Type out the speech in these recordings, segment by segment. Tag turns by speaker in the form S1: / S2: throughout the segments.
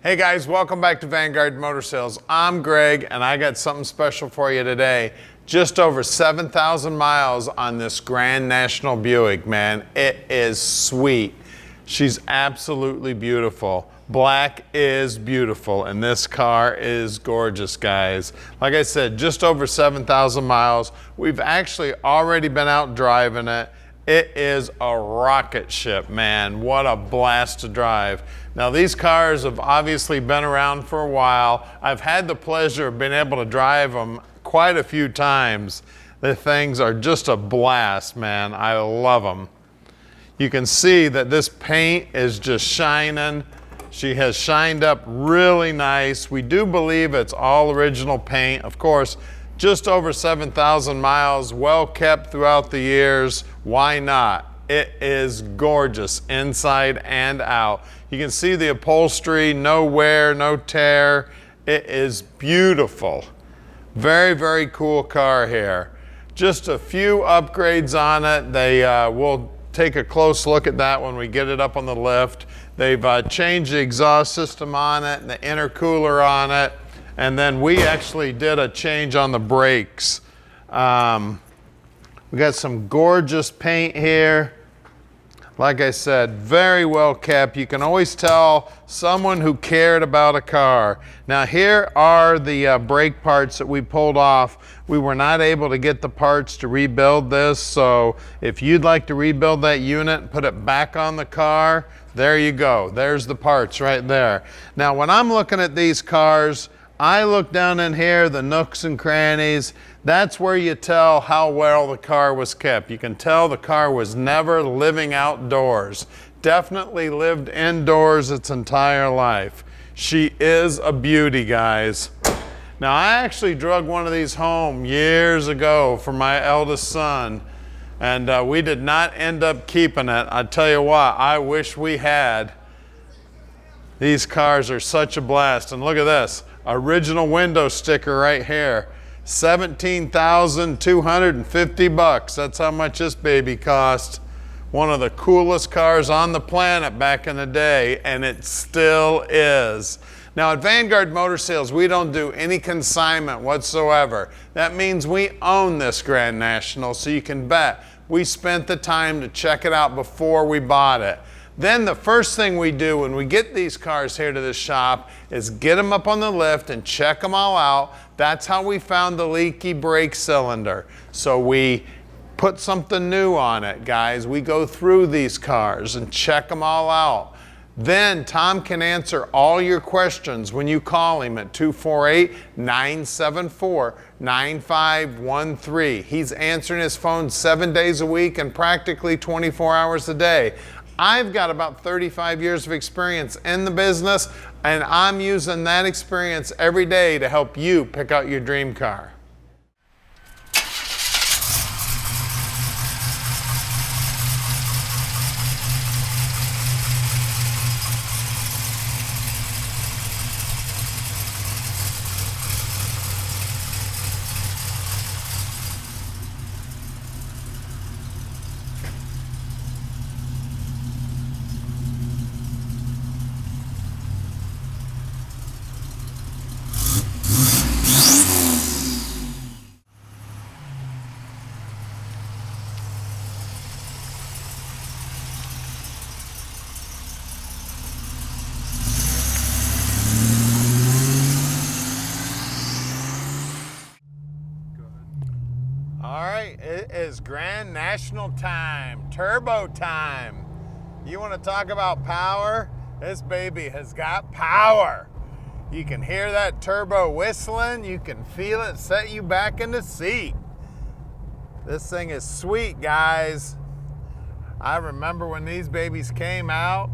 S1: Hey guys, welcome back to Vanguard Motor Sales. I'm Greg and I got something special for you today. Just over 7,000 miles on this Grand National Buick, man. It is sweet. She's absolutely beautiful. Black is beautiful and this car is gorgeous, guys. Like I said, just over 7,000 miles. We've actually already been out driving it. It is a rocket ship, man. What a blast to drive. Now these cars have obviously been around for a while. I've had the pleasure of being able to drive them quite a few times. The things are just a blast, man. I love them. You can see that this paint is just shining. She has shined up really nice. We do believe it's all original paint. Of course, just over 7,000 miles, well kept throughout the years. Why not? It is gorgeous inside and out. You can see the upholstery, no wear, no tear. It is beautiful. Very, very cool car here. Just a few upgrades on it. We'll take a close look at that when we get it up on the lift. They've changed the exhaust system on it and the intercooler on it. And then we actually did a change on the brakes. We got some gorgeous paint here. Like I said, very well kept. You can always tell someone who cared about a car. Now here are the brake parts that we pulled off. We were not able to get the parts to rebuild this, so if you'd like to rebuild that unit and put it back on the car, there you go. There's the parts right there. Now when I'm looking at these cars, I look down in here, the nooks and crannies. That's where you tell how well the car was kept. You can tell the car was never living outdoors. Definitely lived indoors its entire life. She is a beauty, guys. Now, I actually drug one of these home years ago for my eldest son, and we did not end up keeping it. I tell you what, I wish we had. These cars are such a blast, and look at this. Original window sticker right here. 17,250 bucks. That's how much this baby cost. One of the coolest cars on the planet back in the day, and it still is. Now at Vanguard Motor Sales, we don't do any consignment whatsoever. That means we own this Grand National, so you can bet we spent the time to check it out before we bought it. Then the first thing we do when we get these cars here to the shop is get them up on the lift and check them all out. That's how we found the leaky brake cylinder. So we put something new on it, guys. We go through these cars and check them all out. Then Tom can answer all your questions when you call him at 248-974-9513. He's answering his phone 7 days a week and practically 24 hours a day. I've got about 35 years of experience in the business, and I'm using that experience every day to help you pick out your dream car. It is Grand National time, turbo time. You want to talk about power? This baby has got power. You can hear that turbo whistling. You can feel it set you back in the seat. This thing is sweet, guys. I remember when these babies came out,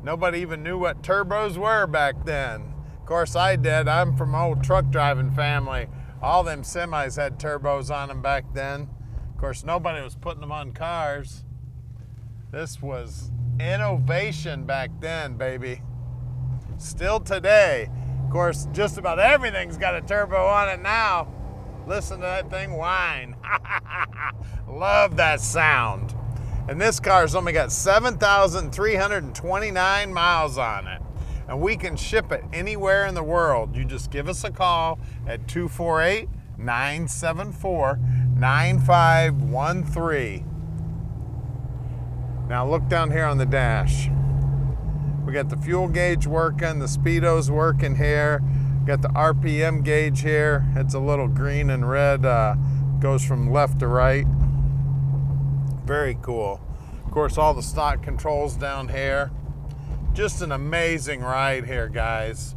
S1: nobody even knew what turbos were back then. Of course I did. I'm from an old truck driving family. All them semis had turbos on them back then. Of course, nobody was putting them on cars. This was innovation back then, baby. Still today. Of course, just about everything's got a turbo on it now. Listen to that thing whine. Love that sound. And this car's only got 7,329 miles on it. and we can ship it anywhere in the world. You just give us a call at 248-974-9513. Now look down here on the dash. We got the fuel gauge working, the speedo's working here. Got the RPM gauge here. It's a little green and red, goes from left to right. Very cool. Of course, all the stock controls down here. Just an amazing ride here, guys.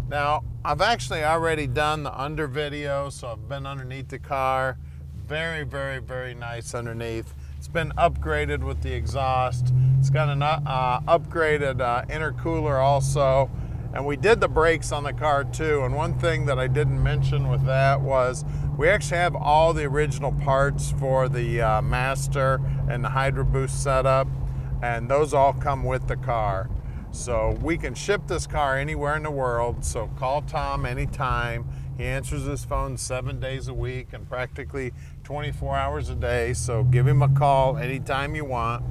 S1: Now, I've actually already done the under video, so I've been underneath the car. Very, very, very nice underneath. It's been upgraded with the exhaust. It's got an upgraded intercooler also. And we did the brakes on the car too. And one thing that I didn't mention with that was we actually have all the original parts for the master and the Hydro Boost setup. And those all come with the car. So we can ship this car anywhere in the world. So call Tom anytime. He answers his phone 7 days a week and practically 24 hours a day. So give him a call anytime you want.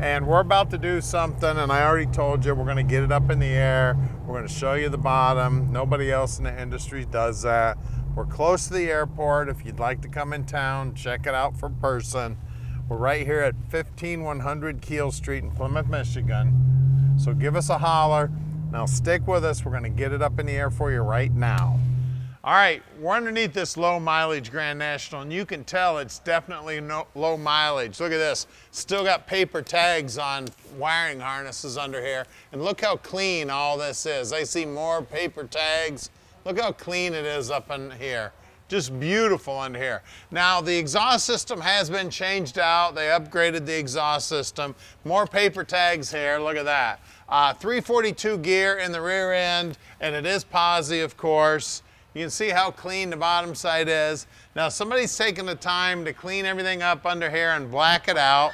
S1: And we're about to do something, and I already told you, we're gonna get it up in the air. We're gonna show you the bottom. Nobody else in the industry does that. We're close to the airport. If you'd like to come in town, check it out for person. We're right here at 15100 Keel Street in Plymouth, Michigan. So give us a holler. Now stick with us. We're gonna get it up in the air for you right now. All right, we're underneath this low mileage Grand National, and you can tell it's definitely low mileage. Look at this, still got paper tags on wiring harnesses under here, and look how clean all this is. I see more paper tags. Look how clean it is up in here. Just beautiful under here. Now, the exhaust system has been changed out. They upgraded the exhaust system. More paper tags here, look at that. 342 gear in the rear end, and it is Posi, of course. You can see how clean the bottom side is. Now somebody's taken the time to clean everything up under here and black it out.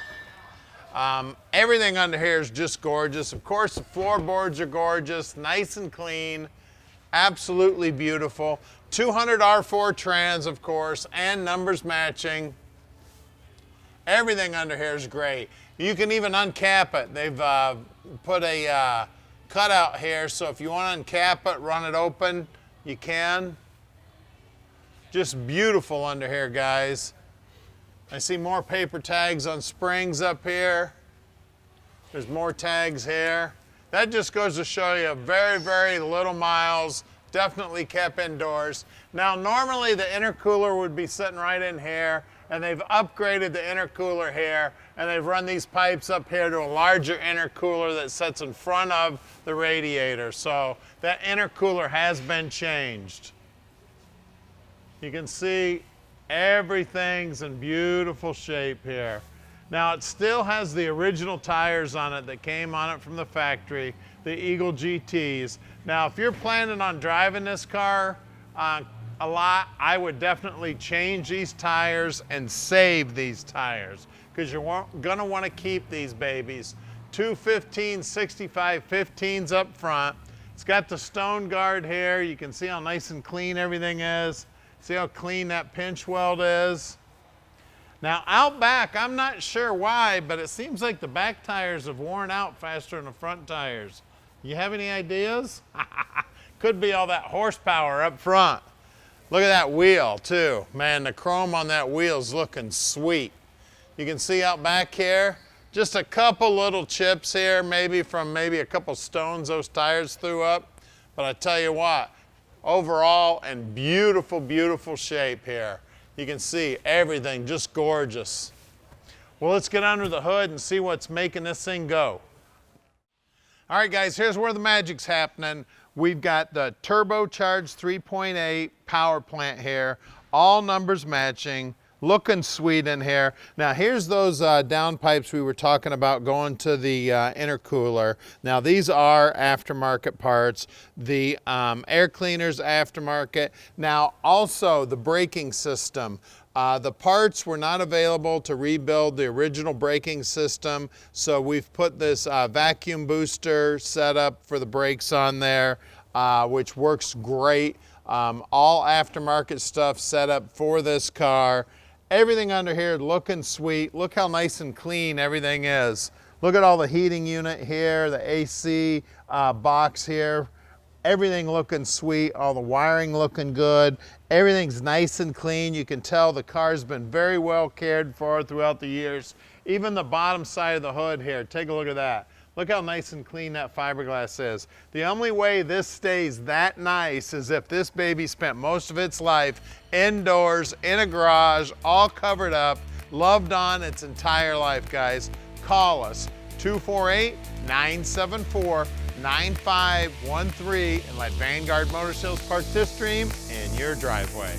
S1: Everything under here is just gorgeous. Of course, the floorboards are gorgeous, nice and clean, absolutely beautiful. 200 R4 trans, of course, and numbers matching. Everything under here is great. You can even uncap it. They've put a cutout here, so if you want to uncap it, run it open, you can. Just beautiful under here, guys. I see more paper tags on springs up here. There's more tags here. That just goes to show you very, very little miles, definitely kept indoors. Now, normally the intercooler would be sitting right in here, and they've upgraded the intercooler here, and they've run these pipes up here to a larger intercooler that sits in front of the radiator. So that intercooler has been changed. You can see everything's in beautiful shape here. Now it still has the original tires on it that came on it from the factory, the Eagle GTs. Now if you're planning on driving this car a lot, I would definitely change these tires and save these tires, because you're gonna wanna keep these babies. Two 65 15s up front. It's got the stone guard here. You can see how nice and clean everything is. See how clean that pinch weld is. Now out back, I'm not sure why, but it seems like the back tires have worn out faster than the front tires. You have any ideas? Could be all that horsepower up front. Look at that wheel too. Man, the chrome on that wheel's looking sweet. You can see out back here, just a couple little chips here, maybe from a couple stones those tires threw up. But I tell you what, overall in beautiful, beautiful shape here. You can see everything just gorgeous. Well, let's get under the hood and see what's making this thing go. All right, guys, here's where the magic's happening. We've got the turbocharged 3.8 power plant here, all numbers matching, looking sweet in here. Now here's those downpipes we were talking about going to the intercooler. Now these are aftermarket parts. The air cleaner's aftermarket. Now also the braking system. The parts were not available to rebuild the original braking system, so we've put this vacuum booster setup for the brakes on there, which works great. All aftermarket stuff set up for this car. Everything under here looking sweet. Look how nice and clean everything is. Look at all the heating unit here, the AC, box here. Everything looking sweet, all the wiring looking good. Everything's nice and clean. You can tell the car's been very well cared for throughout the years. Even the bottom side of the hood here, take a look at that. Look how nice and clean that fiberglass is. The only way this stays that nice is if this baby spent most of its life indoors, in a garage, all covered up, loved on its entire life, guys. Call us, 248-974-9513, and let Vanguard Motor Sales park this dream in your driveway.